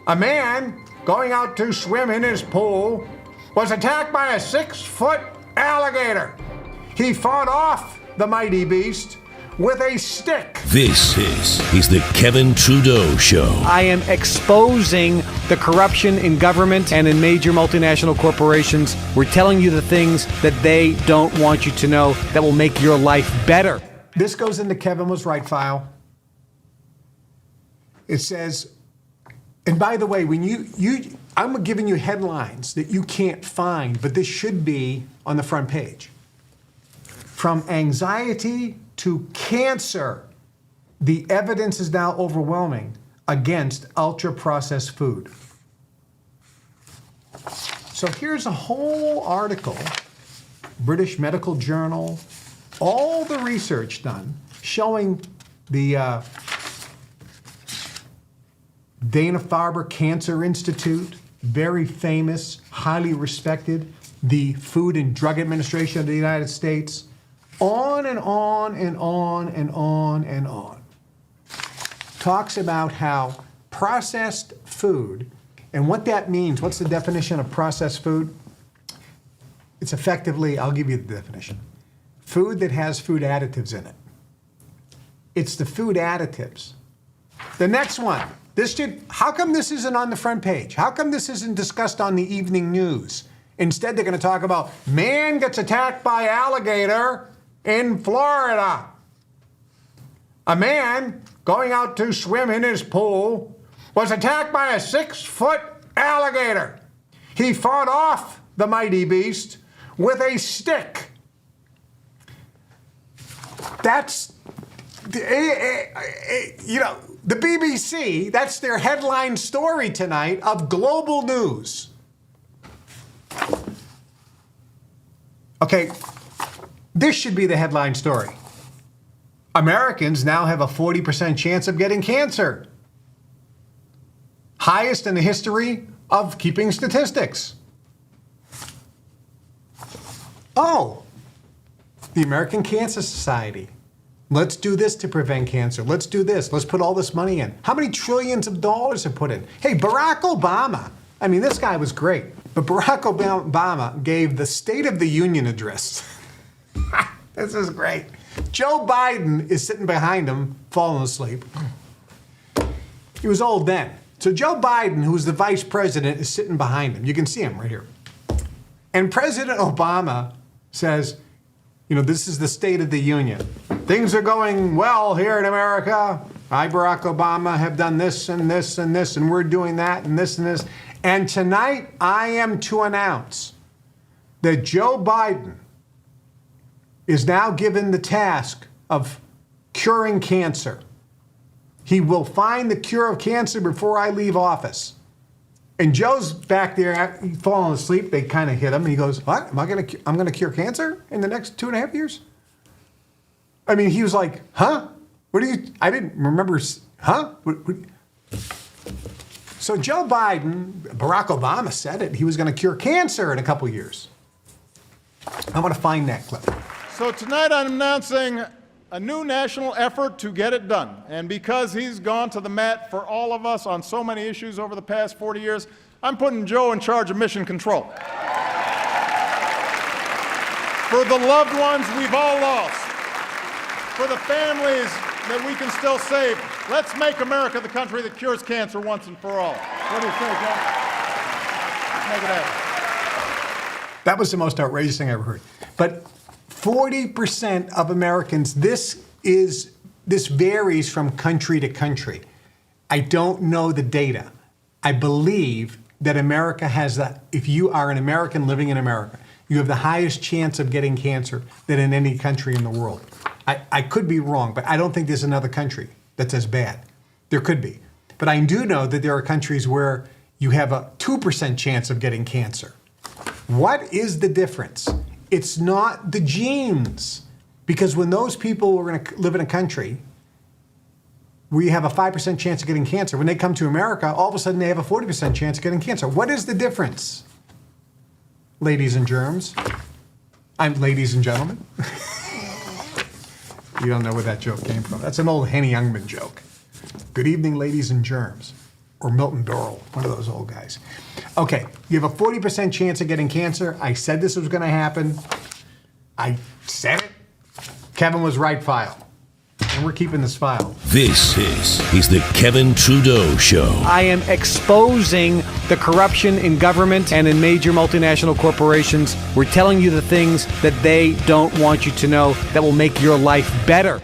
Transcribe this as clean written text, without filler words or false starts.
A man going out to swim in his pool was attacked by a 6-foot alligator. He fought off the mighty beast with a stick. This is the Kevin Trudeau Show. I am exposing the corruption in government and in major multinational corporations. We're telling you the things that they don't want you to know that will make your life better. This goes in the Kevin Was Right file. It says, and by the way, when I'm giving you headlines that you can't find, but this should be on the front page. From anxiety to cancer, the evidence is now overwhelming against ultra-processed food. So here's a whole article, British Medical Journal, all the research done showing the Dana-Farber Cancer Institute, very famous, highly respected, the Food and Drug Administration of the United States, on and on and on and on and on. Talks about how processed food, and what that means, what's the definition of processed food? It's effectively, I'll give you the definition, food that has food additives in it. It's the food additives. The next one, how come this isn't on the front page? How come this isn't discussed on the evening news? Instead, they're going to talk about man gets attacked by alligator in Florida. A man going out to swim in his pool was attacked by a 6-foot alligator. He fought off the mighty beast with a stick. That's, the BBC, that's their headline story tonight of global news. Okay, this should be the headline story. Americans now have a 40% chance of getting cancer. Highest in the history of keeping statistics. Oh, the American Cancer Society. Let's do this to prevent cancer. Let's do this. Let's put all this money in. How many trillions of dollars are put in? Hey, Barack Obama, I mean, this guy was great, but Barack Obama gave the State of the Union address. This is great. Joe Biden is sitting behind him, falling asleep. He was old then. So Joe Biden, who's the vice president, is sitting behind him. You can see him right here. And President Obama says, this is the State of the Union. Things are going well here in America. I, Barack Obama, have done this and this and this, and we're doing that and this and this. And tonight, I am to announce that Joe Biden is now given the task of curing cancer. He will find the cure of cancer before I leave office. And Joe's back there, falling asleep. They kind of hit him, and he goes, "What? I'm going to cure cancer in the next 2.5 years?" I mean, he was like, "Huh? I didn't remember, huh?" So Joe Biden, Barack Obama said it. He was going to cure cancer in a couple years. I want to find that clip. So tonight I'm announcing a new national effort to get it done. And because he's gone to the mat for all of us on so many issues over the past 40 years, I'm putting Joe in charge of mission control. For the loved ones we've all lost, for the families that we can still save, let's make America the country that cures cancer once and for all. What do you say, Joe? Make it happen. That was the most outrageous thing I ever heard. But 40% of Americans, this varies from country to country. I don't know the data. I believe that America has that. If you are an American living in America, you have the highest chance of getting cancer than in any country in the world. I could be wrong, but I don't think there's another country that's as bad. There could be. But I do know that there are countries where you have a 2% chance of getting cancer. What is the difference? It's not the genes. Because when those people were going to live in a country where you have a 5% chance of getting cancer, when they come to America, all of a sudden they have a 40% chance of getting cancer. What is the difference, ladies and germs? Ladies and gentlemen. You don't know where that joke came from. That's an old Henny Youngman joke. Good evening, ladies and germs. or Milton Berle, one of those old guys. Okay, you have a 40% chance of getting cancer. I said this was going to happen. I said it. Kevin was right file. And we're keeping this file. This is the Kevin Trudeau Show. I am exposing the corruption in government and in major multinational corporations. We're telling you the things that they don't want you to know that will make your life better.